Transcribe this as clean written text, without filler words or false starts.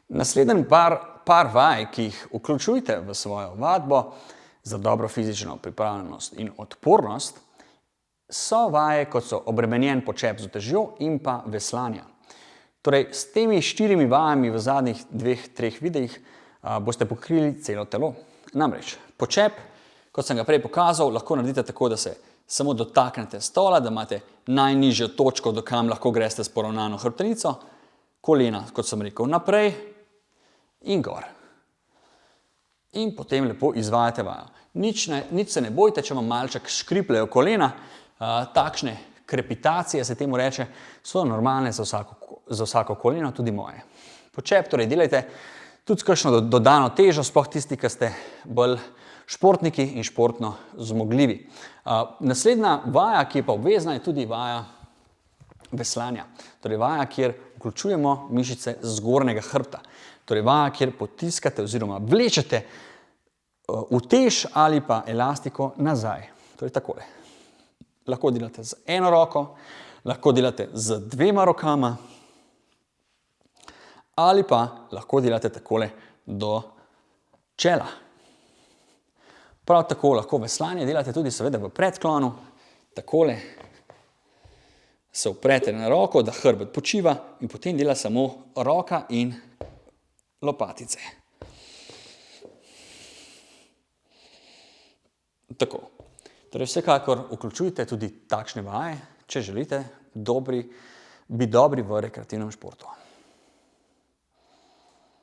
Naslednji par vaj, ki jih vključujte v svojo vadbo za dobro fizično pripravljenost in odpornost, so vaje, kot so obremenjen počep z utežjo in pa veslanja. Torej, s temi 4 vajami v zadnjih 2-3 videih boste pokrili celo telo. Namreč, počep, kot sem ga prej pokazal, lahko naredite tako, da se samo dotaknete stola, da imate najnižjo točko, do kam lahko greste s poravnano hrbtenico, kolena, kot sem rekel, naprej in gor. In potem lepo izvajate vajo. Nič se ne bojte, če vam malček škripljajo kolena, takšne krepitacije se temu reče, so normalne za vsako koleno, tudi moje. Počep torej delajte tudi s kakšno dodano težo, sploh tisti, ki ste bolj športniki in športno zmogljivi. Naslednja vaja, ki je pa obvezna, je tudi vaja veslanja. Torej vaja, kjer vključujemo mišice zgornjega hrbta. Torej vaja, kjer potiskate oziroma vlečete utež ali pa elastiko nazaj. Torej takole. Lahko delate z eno roko, lahko delate z 2 rokama ali pa lahko delate takole do čela. Prav tako lahko veslanje delate tudi seveda v predklonu, takole se oprete na roko, da hrbet počiva in potem dela samo roka in lopatice. Tako. Torej vsekakor vključujte tudi takšne vaje, če želite biti dobri v rekreativnem športu.